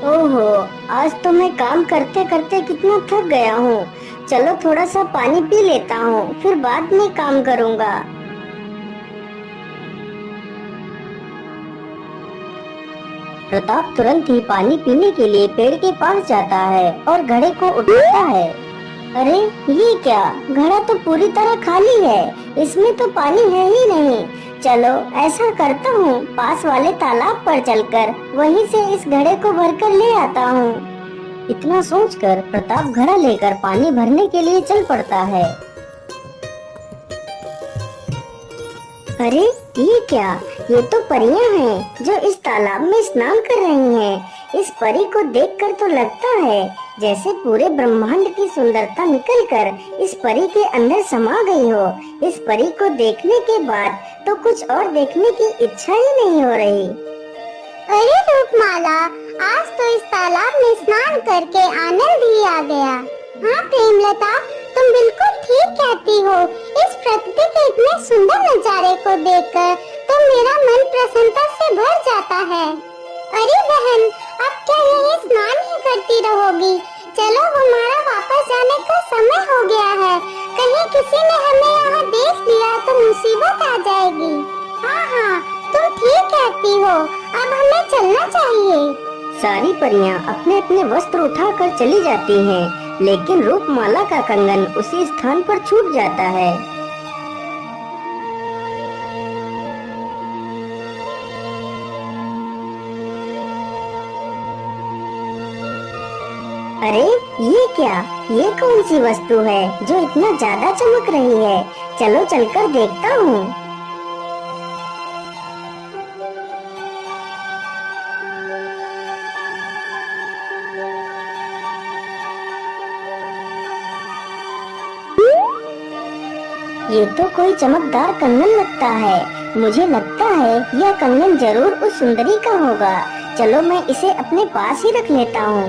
ओहो, आज तो मैं काम करते करते कितना थक गया हूँ। चलो थोड़ा सा पानी पी लेता हूँ, फिर बाद में काम करूँगा। प्रताप तुरंत ही पानी पीने के लिए पेड़ के पास जाता है और घड़े को उठाता है। अरे ये क्या, घड़ा तो पूरी तरह खाली है, इसमें तो पानी है ही नहीं। चलो ऐसा करता हूँ, पास वाले तालाब पर चलकर वहीं से इस घड़े को भरकर ले आता हूँ। इतना सोचकर प्रताप घड़ा लेकर पानी भरने के लिए चल पड़ता है। अरे ये क्या, ये तो परियां हैं जो इस तालाब में स्नान कर रही हैं। इस परी को देखकर तो लगता है जैसे पूरे ब्रह्मांड की सुंदरता निकलकर इस परी के अंदर समा गई हो। इस परी को देखने के बाद तो कुछ और देखने की इच्छा ही नहीं हो रही। अरे रूपमाला, आज तो इस तालाब में स्नान करके आनंद ही आ गया। हाँ प्रेमलता, तुम बिल्कुल ठीक कहती हो। इस प्रकृति के इतने सुंदर नजारे को देखकर तो मेरा मन प्रसन्नता से भर जाता है। अरे बहन, अब क्या यही स्नान ही करती रहोगी? चलो, हमारा वापस जाने का समय हो गया है। कहीं किसी ने हमें यहाँ देख लिया तो मुसीबत आ जाएगी। हाँ हाँ, तुम ठीक कहती हो, अब हमें चलना चाहिए। सारी परियां अपने अपने वस्त्र उठाकर चली जाती हैं, लेकिन रूपमाला का कंगन उसी स्थान पर छूट जाता है। अरे ये क्या, ये कौन सी वस्तु है जो इतना ज्यादा चमक रही है? चलो चलकर देखता हूँ। ये तो कोई चमकदार कंगन लगता है। मुझे लगता है यह कंगन जरूर उस सुंदरी का होगा। चलो मैं इसे अपने पास ही रख लेता हूँ।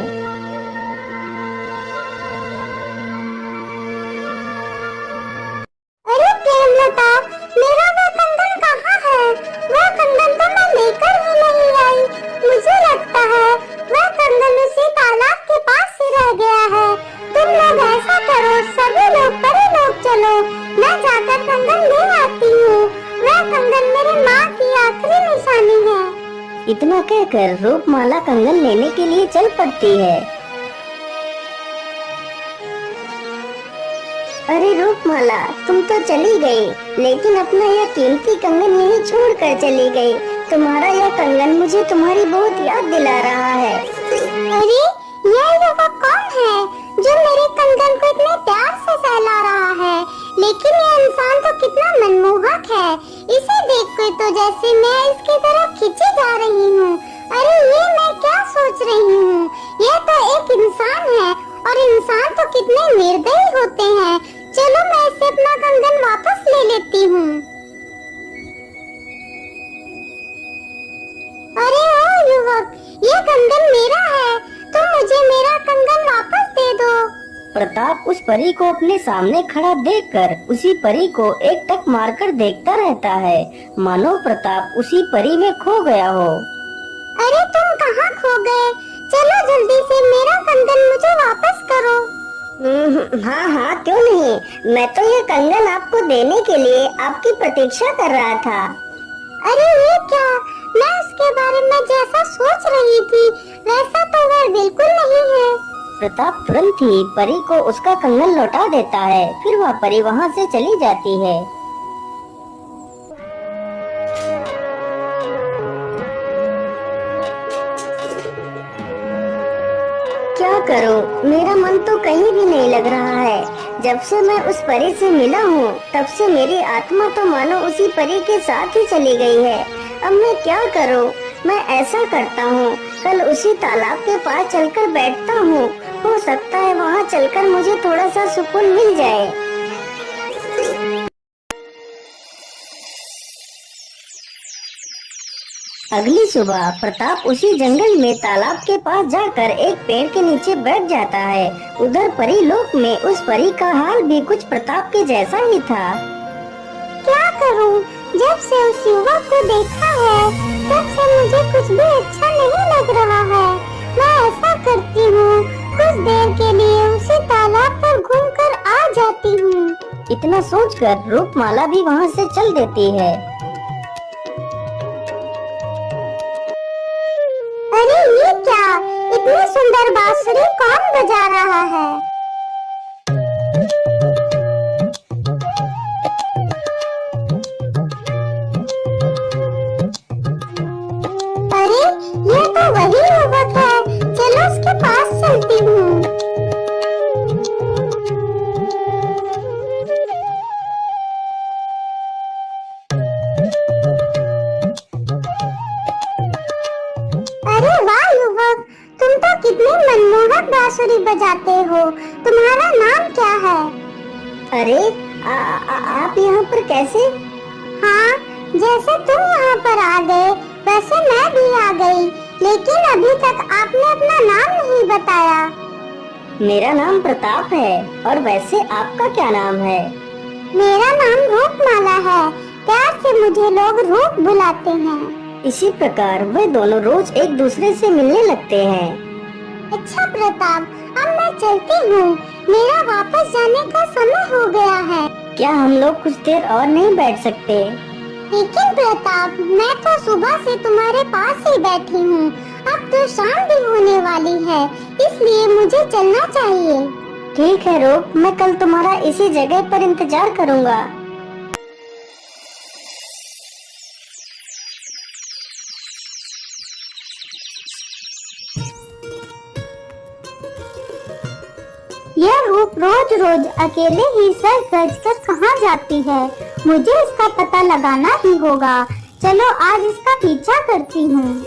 अरे प्रेमलता, मेरा वो कंगन कहाँ है? वह कंगन तो मैं लेकर ही नहीं आई। मुझे लगता है वह कंगन उसी तालाब के पास ही रह गया है। तुम लोग ऐसा करो, सभी लोग परे लोग चलो, मैं जाकर कंगन ले आती हूँ। वह कंगन मेरे माँ की आखिरी निशानी है। इतना कहकर रूपमाला कंगन लेने के लिए चल पड़ती है। अरे रूपमाला, तुम तो चली गई, लेकिन अपना यह कीमती कंगन यहीं छोड़कर चली गई। तुम्हारा यह कंगन मुझे तुम्हारी बहुत याद दिला रहा है। अरे यह युवक कौन है जो मेरे कंगन को इतने प्यार से सहला रहा है? लेकिन यह इंसान तो कितना मनमोहक है। इसे देखकर तो जैसे मैं इसकी तरफ खींची जा रही हूँ। अरे ये मैं क्या सोच रही हूँ? यह तो एक इंसान है, और इंसान तो कितने निर्दयी होते हैं। चलो मैं इसे अपना कंगन वापस ले लेती हूँ। अरे ओ युवक, ये कंगन मेरा है, तुम मुझे मेरा कंगन वापस दे दो। प्रताप उस परी को अपने सामने खड़ा देखकर उसी परी को एक टक मारकर देखता रहता है, मानो प्रताप उसी परी में खो गया हो। अरे तुम कहाँ खो गए? चलो जल्दी से मेरा कंगन मुझे वापस करो। हाँ हाँ, क्यों नहीं। मैं तो ये कंगन आपको देने के लिए आपकी प्रतीक्षा कर रहा था। अरे ये क्या, मैं उसके बारे में जैसा सोच रही थी वैसा तो वह बिल्कुल नहीं है। प्रताप तुरंत ही परी को उसका कंगन लौटा देता है। फिर वह परी वहाँ से चली जाती है। क्या करूं, मेरा मन तो कहीं भी नहीं लग रहा है। जब से मैं उस परी से मिला हूँ, तब से मेरी आत्मा तो मानो उसी परी के साथ ही चली गई है। अब मैं क्या करूं? मैं ऐसा करता हूँ, कल उसी तालाब के पास चलकर बैठता हूँ। हो सकता है वहाँ चलकर मुझे थोड़ा सा सुकून मिल जाए। अगली सुबह प्रताप उसी जंगल में तालाब के पास जाकर एक पेड़ के नीचे बैठ जाता है। उधर परी लोक में उस परी का हाल भी कुछ प्रताप के जैसा ही था। क्या करूं? जब से उस युवक को देखा है तब से मुझे कुछ भी अच्छा नहीं लग रहा है। मैं ऐसा करती हूँ, कुछ देर के लिए उसी तालाब पर घूमकर आ जाती हूँ। इतना सोचकर रूपमाला भी वहाँ से चल देती है। अरे ये क्या, इतनी सुंदर बांसुरी कौन बजा रहा है? अरे ये तो वही युवक है, चलो उसके पास चलती हूँ। अरे वाह युवक, तुम तो कितनी मनमोहक बांसुरी बजाते हो। तुम्हारा नाम क्या है? अरे आप यहाँ पर कैसे? हाँ, जैसे तुम यहाँ पर आ गए वैसे मैं भी आ गई, लेकिन अभी तक आपने अपना नाम नहीं बताया। मेरा नाम प्रताप है, और वैसे आपका क्या नाम है? मेरा नाम रूपमाला है, प्यार से मुझे लोग रूप बुलाते हैं। इसी प्रकार वे दोनों रोज एक दूसरे से मिलने लगते हैं। अच्छा प्रताप, अब मैं चलती हूँ, मेरा वापस जाने का समय हो गया है। क्या हम लोग कुछ देर और नहीं बैठ सकते? लेकिन प्रताप, मैं तो सुबह से तुम्हारे पास ही बैठी हूँ, अब तो शाम भी होने वाली है, इसलिए मुझे चलना चाहिए। ठीक है रूप, मैं कल तुम्हारा इसी जगह पर इंतजार करूँगा। यह रूप रोज रोज अकेले ही सर सज कर कहाँ जाती है, मुझे इसका पता लगाना ही होगा। चलो आज इसका पीछा करती हूँ।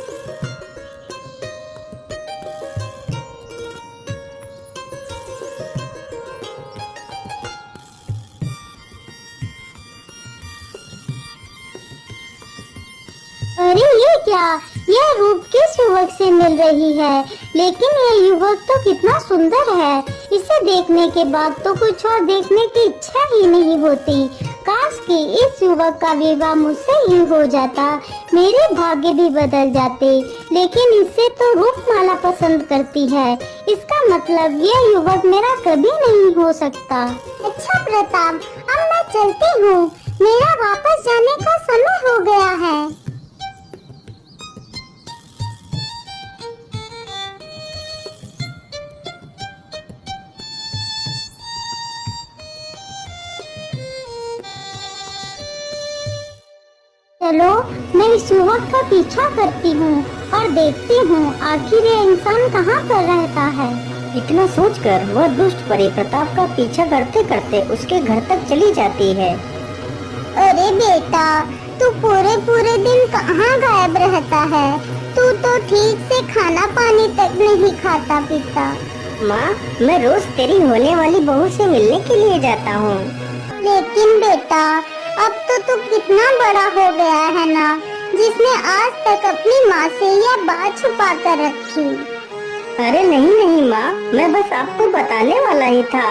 अरे ये क्या, यह रूप किस युवक से मिल रही है? लेकिन यह युवक तो कितना सुंदर है, इसे देखने के बाद तो कुछ और देखने की इच्छा ही नहीं होती। काश कि इस युवक का विवाह मुझसे ही हो जाता, मेरे भाग्य भी बदल जाते। लेकिन इसे तो रूपमाला पसंद करती है, इसका मतलब यह युवक मेरा कभी नहीं हो सकता। अच्छा प्रताप, अब मैं चलती हूँ, मेरा वापस जाने का समय हो गया है। चलो मैं इस युवक का पीछा करती हूँ और देखती हूँ आखिर ये इंसान कहाँ पर रहता है। इतना सोचकर वह दुष्ट परी प्रताप का पीछा करते करते उसके घर तक चली जाती है। अरे बेटा, तू पूरे पूरे दिन कहाँ गायब रहता है? तू तो ठीक से खाना पानी तक नहीं खाता पीता। माँ, मैं रोज तेरी होने वाली बहू से मिलने के लिए जाता हूँ। लेकिन बेटा, अब तो तू कितना बड़ा हो गया है ना, जिसने आज तक अपनी माँ से यह बात छुपा कर रखी। अरे नहीं नहीं माँ, मैं बस आपको बताने वाला ही था।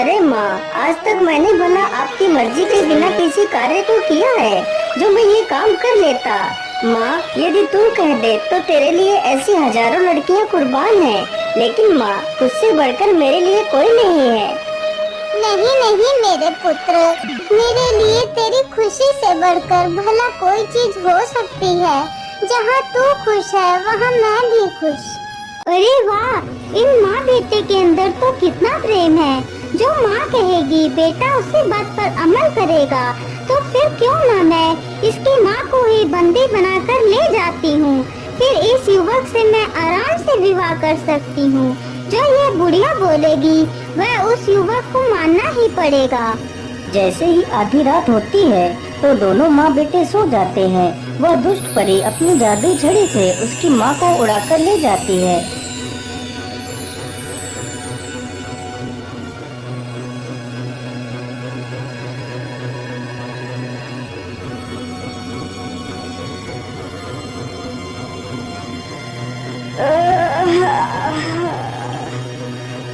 अरे माँ, आज तक मैंने भला आपकी मर्जी के बिना किसी कार्य को किया है जो मैं ये काम कर लेता? माँ, यदि तू कह दे तो तेरे लिए ऐसी हजारों लड़कियाँ कुर्बान हैं, लेकिन माँ तुझसे बढ़कर मेरे लिए कोई नहीं है। नहीं नहीं मेरे पुत्र, मेरे लिए तेरी खुशी से बढ़कर भला कोई चीज हो सकती है। जहाँ तू खुश है वहाँ मैं भी खुश। अरे वाह, इन माँ बेटे के अंदर तो कितना प्रेम है। जो माँ कहेगी बेटा उसी बात पर अमल करेगा, तो फिर क्यों ना मैं इसकी माँ को ही बंदी बनाकर ले जाती हूँ। फिर इस युवक से मैं आराम से विवाह कर सकती हूँ। जो ये बुढ़िया बोलेगी वह उस युवक को मानना ही पड़ेगा। जैसे ही आधी रात होती है तो दोनों माँ बेटे सो जाते हैं। वह दुष्ट परी अपनी जादुई छड़ी से उसकी माँ को उड़ाकर ले जाती है।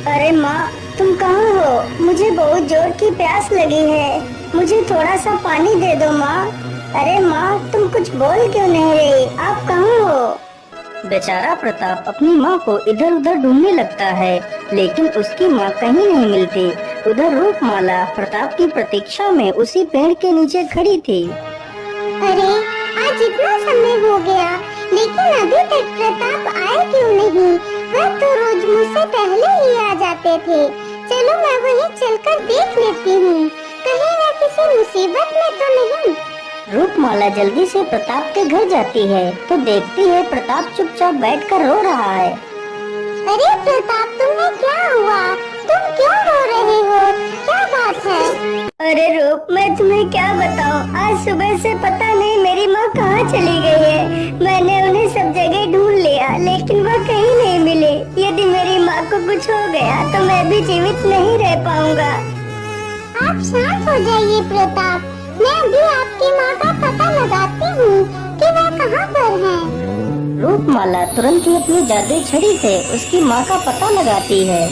अरे माँ, तुम कहाँ हो? मुझे बहुत जोर की प्यास लगी है, मुझे थोड़ा सा पानी दे दो माँ। अरे माँ, तुम कुछ बोल क्यों नहीं रही? आप कहाँ हो? बेचारा प्रताप अपनी माँ को इधर उधर ढूंढने लगता है, लेकिन उसकी माँ कहीं नहीं मिलती। उधर रूपमाला प्रताप की प्रतीक्षा में उसी पेड़ के नीचे खड़ी थी। अरे आज इतना समय हो गया, लेकिन अभी तक प्रताप आए क्यों नहीं? वह तो रोज मुझसे पहले ही आ जाते थे। चलो मैं वहीं चलकर देख लेती हूँ, कहीं वह किसी मुसीबत में तो नहीं। रूपमाला जल्दी से प्रताप के घर जाती है तो देखती है प्रताप चुपचाप बैठकर रो रहा है। अरे प्रताप, तुम्हें क्या हुआ? तुम क्यों रो रहे हो? क्या बात है? अरे रूप, मैं तुम्हें क्या बताऊं, आज सुबह से पता नहीं मेरी माँ कहाँ चली गई है। मैंने उन्हें सब जगह ढूंढ लिया, लेकिन वह कहीं नहीं मिले। यदि मेरी माँ को कुछ हो गया तो मैं भी जीवित नहीं रह पाऊंगा। आप शांत हो जाइए प्रताप, मैं अभी आपकी माँ का पता लगाती हूँ कि वह कहाँ पर है। रूपमाला तुरंत ही अपनी जादुई छड़ी से उसकी माँ का पता लगाती है।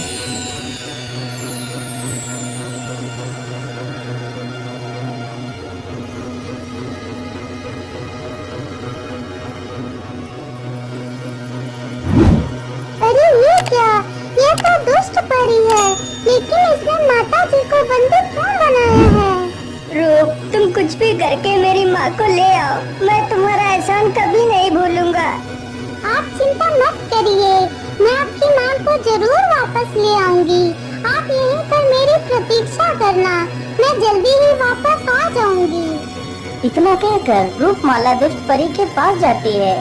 अरे ये क्या? ये तो दुष्ट परी है, लेकिन इसने माता जी को बंदी क्यों बनाया है? रूप, तुम कुछ भी करके मेरी माँ को ले आओ, मैं तुम्हारा एहसान कभी नहीं भूलूंगा। आप चिंता मत करिए, मैं आपकी माँ को जरूर वापस ले आऊंगी। आप यहीं पर मेरी प्रतीक्षा करना, मैं जल्दी ही वापस आ जाऊंगी। इतना कहकर रूपमाला दुष्ट परी के पास जाती है।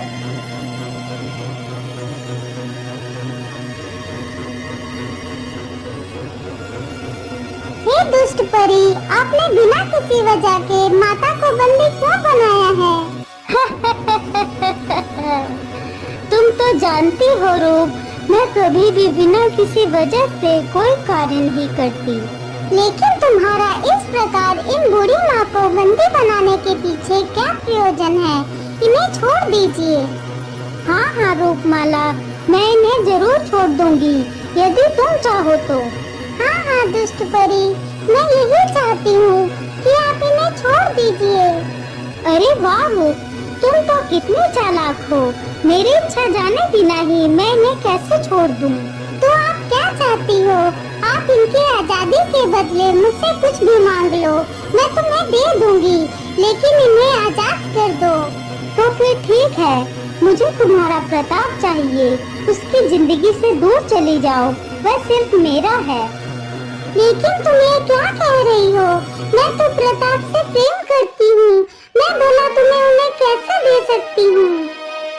हे दुष्ट परी, आपने बिना किसी वजह के माता को बंदी क्यों बनाया है? तुम तो जानती हो रूप, मैं कभी भी बिना किसी वजह से कोई कार्य नहीं करती। लेकिन तुम्हारा इस प्रकार इन बुरी माँ को बंदी बनाने के पीछे क्या प्रयोजन है? इन्हें छोड़ दीजिए। हाँ हाँ रूपमाला, मैं इन्हें जरूर छोड़ दूंगी, यदि तुम चाहो तो। हाँ हाँ दुष्ट परी, मैं यही चाहती हूँ कि आप इन्हें छोड़ दीजिए। अरे वाह रूप, तुम तो कितनी चालाक हो। मेरी इच्छा जाने बिना ही मैं इन्हें कैसे छोड़ दूँ? तो आप क्या चाहती हो? आप इनकी आजादी के बदले मुझसे कुछ भी मांग लो, मैं तुम्हें दे दूंगी, लेकिन इन्हें आजाद कर दो। तो फिर ठीक है, मुझे तुम्हारा प्रताप चाहिए। उसकी जिंदगी से दूर चली जाओ, वह सिर्फ मेरा है। लेकिन तुम ये क्या कह रही हो? मैं तो प्रताप से प्रेम करती हूँ, मैं भला तुम्हें उन्हें कैसे दे सकती हूँ?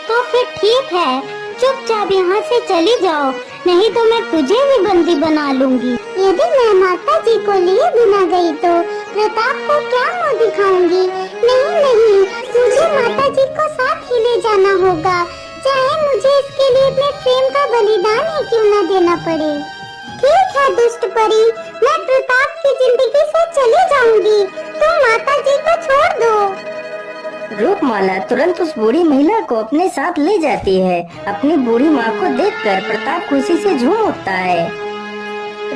तो फिर ठीक है, चुपचाप यहाँ से चली जाओ, नहीं तो मैं तुझे भी बंदी बना लूंगी। यदि मैं माता जी को लिए बिना गई तो प्रताप को क्या मुँह दिखाऊंगी? नहीं नहीं, मुझे माता जी को साथ ही ले जाना होगा, चाहे मुझे इसके लिए अपने प्रेम का बलिदान ही क्यों न देना पड़े। ठीक है दुष्ट परी, मैं प्रताप की जिंदगी से चली जाऊंगी, तुम माता जी को छोड़ दो। रूपमाला तुरंत उस बूढ़ी महिला को अपने साथ ले जाती है। अपनी बूढ़ी माँ को देखकर प्रताप खुशी से झूम उठता है।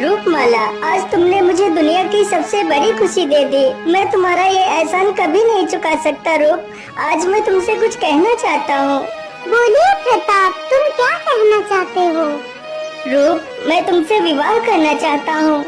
रूपमाला, आज तुमने मुझे दुनिया की सबसे बड़ी खुशी दे दी। मैं तुम्हारा ये एहसान कभी नहीं चुका सकता। रूप, आज मैं तुमसे कुछ कहना चाहता हूँ। बोलिए प्रताप, तुम क्या कहना चाहते हो? रूप, मैं तुमसे विवाह करना चाहता हूँ।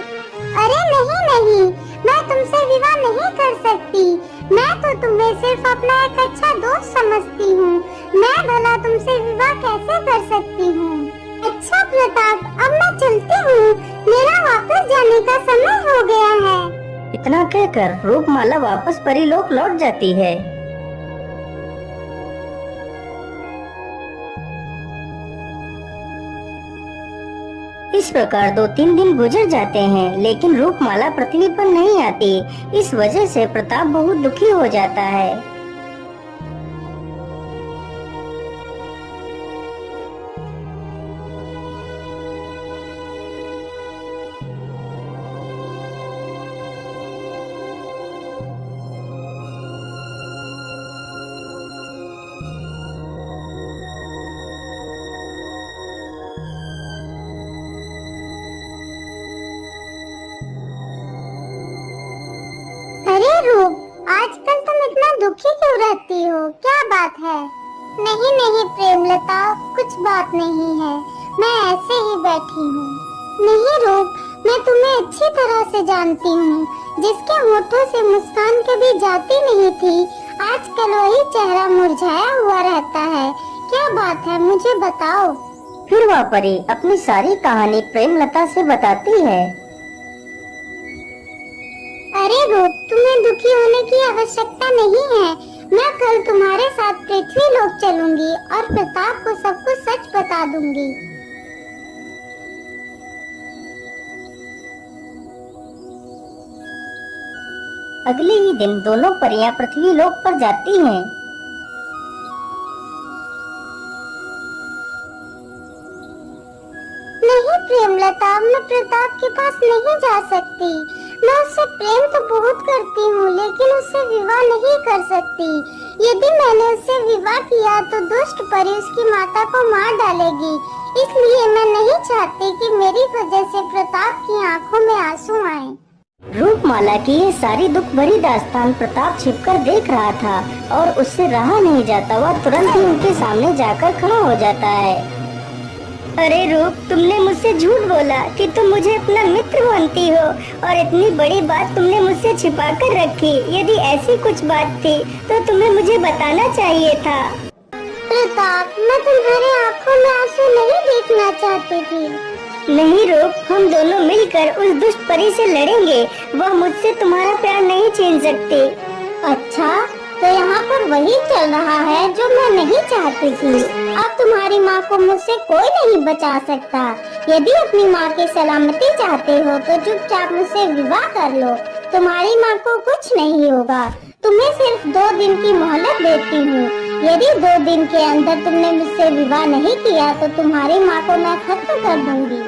अरे नहीं नहीं, मैं तुमसे विवाह नहीं कर सकती। मैं तो तुम्हें सिर्फ अपना एक अच्छा दोस्त समझती हूँ। मैं भला तुमसे विवाह कैसे कर सकती हूँ? अच्छा प्रताप, अब मैं चलती हूँ, मेरा वापस जाने का समय हो गया है। इतना कहकर रूपमाला वापस परीलोक लौट जाती है। इस प्रकार 2-3 दिन गुजर जाते हैं, लेकिन रूपमाला पृथ्वी पर नहीं आती। इस वजह से प्रताप बहुत दुखी हो जाता है। अरे रूप, आजकल तुम इतना दुखी क्यों रहती हो? क्या बात है? नहीं नहीं प्रेमलता, कुछ बात नहीं है, मैं ऐसे ही बैठी हूँ। नहीं रूप, मैं तुम्हें अच्छी तरह से जानती हूँ। जिसके होठों से मुस्कान कभी जाती नहीं थी, आजकल वही चेहरा मुरझाया हुआ रहता है। क्या बात है, मुझे बताओ। फिर वह परी अपनी सारी कहानी प्रेमलता से बताती है। अरे रूप, तुम्हें दुखी होने की आवश्यकता नहीं है। मैं कल तुम्हारे साथ पृथ्वी लोक चलूंगी और प्रताप को सब कुछ सच बता दूंगी। अगले ही दिन दोनों परियां पृथ्वी लोक पर जाती हैं। नहीं प्रेमलता, मैं प्रताप के पास नहीं जा सकती। मैं उससे प्रेम तो बहुत करती हूँ, लेकिन उससे विवाह नहीं कर सकती। यदि मैंने उससे विवाह किया तो दुष्ट परी उसकी माता को मार डालेगी। इसलिए मैं नहीं चाहती कि मेरी वजह से प्रताप की आंखों में आंसू आए। रूपमाला की ये सारी दुख भरी दास्तान प्रताप छिपकर देख रहा था और उससे रहा नहीं जाता। वह तुरंत ही उनके सामने जाकर खड़ा हो जाता है। अरे रूप, तुमने मुझसे झूठ बोला कि तुम मुझे अपना मित्र मानती हो और इतनी बड़ी बात तुमने मुझसे छिपा कर रखी। यदि ऐसी कुछ बात थी तो तुम्हें मुझे बताना चाहिए था। प्रताप, मैं तुम्हारे आंखों में आंसू नहीं देखना चाहती थी। नहीं रूप, हम दोनों मिलकर उस दुष्ट परी से लड़ेंगे। वह मुझसे तुम्हारा प्यार नहीं छीन सकती। अच्छा, तो यहाँ पर वही चल रहा है जो मैं नहीं चाहती थी। अब तुम्हारी माँ को मुझसे कोई नहीं बचा सकता। यदि अपनी माँ की सलामती चाहते हो तो चुपचाप मुझसे विवाह कर लो। तुम्हारी माँ को कुछ नहीं होगा। तुम्हें सिर्फ 2 दिन की मोहलत देती हूँ। यदि 2 दिन के अंदर तुमने मुझसे विवाह नहीं किया तो तुम्हारी माँ को मैं खत्म कर दूंगी।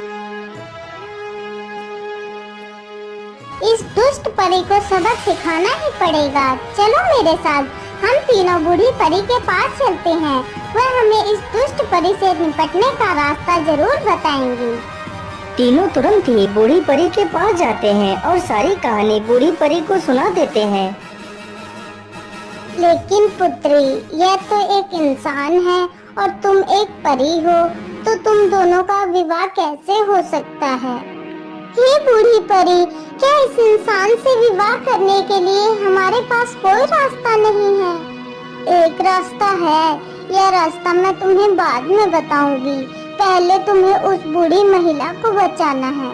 इस दुष्ट परी को सबक सिखाना ही पड़ेगा। चलो मेरे साथ, हम तीनों बूढ़ी परी के पास चलते हैं। वह हमें इस दुष्ट परी से निपटने का रास्ता जरूर बताएंगी। तीनों तुरंत ही बूढ़ी परी के पास जाते हैं और सारी कहानी बूढ़ी परी को सुना देते हैं। लेकिन पुत्री, यह तो एक इंसान है और तुम एक परी हो, तो तुम दोनों का विवाह कैसे हो सकता है? हे बूढ़ी परी, क्या इस इंसान से विवाह करने के लिए हमारे पास कोई रास्ता नहीं है? एक रास्ता है, यह रास्ता मैं तुम्हें बाद में बताऊंगी। पहले तुम्हें उस बूढ़ी महिला को बचाना है।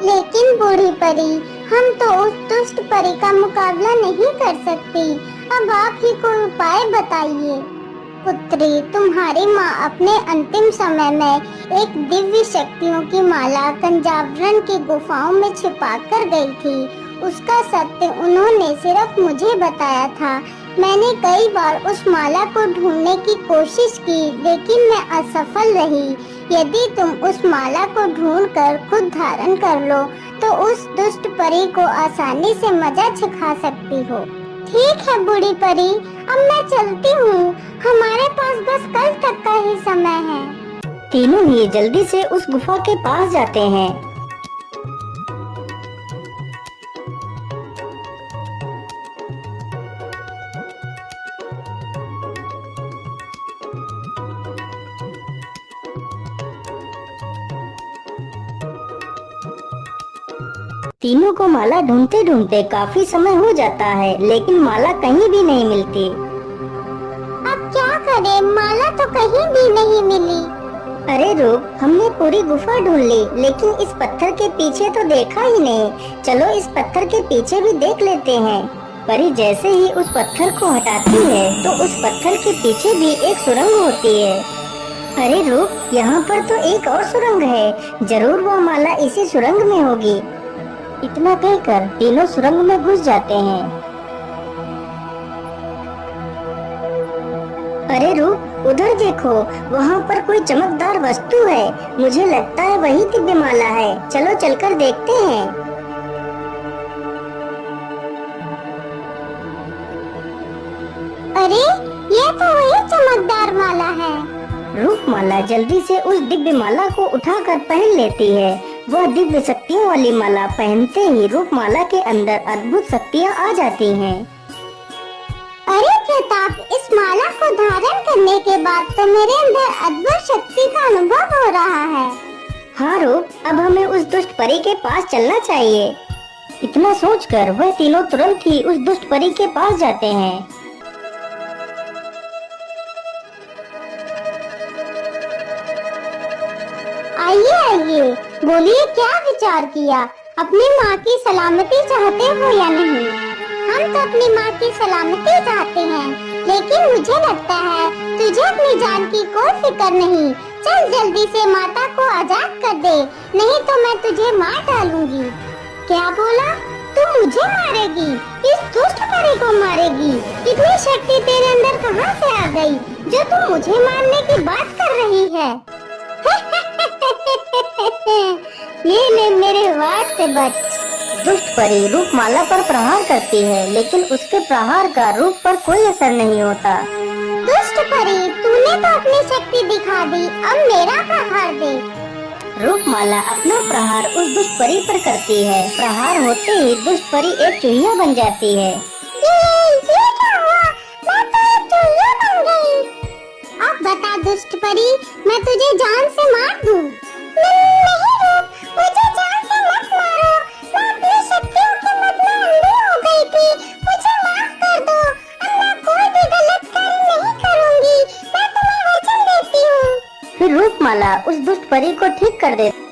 लेकिन बूढ़ी परी, हम तो उस दुष्ट परी का मुकाबला नहीं कर सकती। अब आप ही कोई उपाय बताइए। पुत्री, तुम्हारी माँ अपने अंतिम समय में एक दिव्य शक्तियों की माला कंजावरण की गुफाओं में छिपा कर गई थी। उसका सत्य उन्होंने सिर्फ मुझे बताया था। मैंने कई बार उस माला को ढूंढने की कोशिश की, लेकिन मैं असफल रही। यदि तुम उस माला को ढूंढकर खुद धारण कर लो तो उस दुष्ट परी को आसानी से मजा चखा सकती हो। ठीक है बूढ़ी परी, अब मैं चलती हूँ। हमारे पास बस कल तक का ही समय है। तीनों ही जल्दी से उस गुफा के पास जाते हैं। तीनों को माला ढूंढते ढूंढते काफी समय हो जाता है, लेकिन माला कहीं भी नहीं मिलती। अब क्या करें, माला तो कहीं भी नहीं मिली। अरे रूप, हमने पूरी गुफा ढूंढ ली, लेकिन इस पत्थर के पीछे तो देखा ही नहीं। चलो इस पत्थर के पीछे भी देख लेते हैं। परी जैसे ही उस पत्थर को हटाती है तो उस पत्थर के पीछे भी एक सुरंग होती है। अरे रूप, यहाँ पर तो एक और सुरंग है। जरूर वह माला इसी सुरंग में होगी। इतना कहकर तीनों सुरंग में घुस जाते हैं। अरे रूप, उधर देखो, वहाँ पर कोई चमकदार वस्तु है। मुझे लगता है वही दिव्य माला है। चलो चलकर देखते हैं। अरे, ये तो वही चमकदार माला है। रूपमाला जल्दी से उस दिव्य माला को उठाकर पहन लेती है। वह दिव्य शक्तियों वाली माला पहनते ही रूपमाला के अंदर अद्भुत शक्तियाँ आ जाती हैं। अरे प्रताप, इस माला को धारण करने के बाद तो मेरे अंदर अद्भुत शक्ति का अनुभव हो रहा है। हाँ रूप, अब हमें उस दुष्ट परी के पास चलना चाहिए। इतना सोचकर वह तीनों तुरंत ही उस दुष्ट परी के पास जाते हैं। आइए आइए, बोलिए क्या विचार किया? अपनी माँ की सलामती चाहते हो या नहीं? हम तो अपनी माँ की सलामती चाहते हैं, लेकिन मुझे लगता है तुझे अपनी जान की कोई फिक्र नहीं। चल जल्दी से माता को आजाद कर दे, नहीं तो मैं तुझे मार डालूंगी। क्या बोला? तू मुझे मारेगी? इस दुष्ट परी को मारेगी? इतनी शक्ति तेरे अंदर कहाँ से आ गई जो तू मुझे मारने की बात कर रही है? ये ले मेरे वार से बच। दुष्ट परी रूपमाला पर प्रहार करती है, लेकिन उसके प्रहार का रूप पर कोई असर नहीं होता। दुष्ट परी, तूने तो अपनी शक्ति दिखा दी, अब मेरा प्रहार दे। रूपमाला अपना प्रहार उस दुष्ट परी पर करती है। प्रहार होते ही दुष्ट परी एक चूहिया बन जाती है। ये क्या हुआ? मैं तो एक चूहिया बन गई। अब बता दुष्ट परी, मैं तुझे जान से मार दूं? नहीं रूप, मुझे जान से मत मारो। मैं अपनी शक्तियों के मद में अंधी हो गई थी, मुझे माफ कर दो। अब मैं कोई भी गलत कार्य नहीं करूंगी, मैं तुम्हें वचन देती हूँ। फिर रूपमाला उस दुष्ट परी को ठीक कर देती।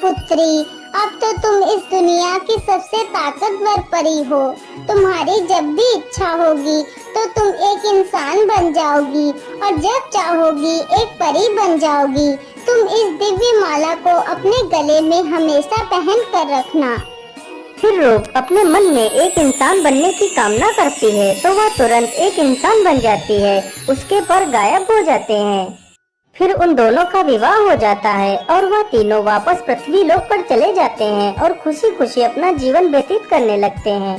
पुत्री, अब तो तुम इस दुनिया की सबसे ताकतवर परी हो। तुम्हारी जब भी इच्छा होगी तो तुम एक इंसान बन जाओगी और जब चाहोगी एक परी बन जाओगी। तुम इस दिव्य माला को अपने गले में हमेशा पहन कर रखना। फिर रूप अपने मन में एक इंसान बनने की कामना करती है, तो वह तुरंत एक इंसान बन जाती है। उसके पर गायब हो जाते हैं। फिर उन दोनों का विवाह हो जाता है और वह तीनों वापस पृथ्वी लोक पर चले जाते हैं और खुशी खुशी अपना जीवन व्यतीत करने लगते हैं।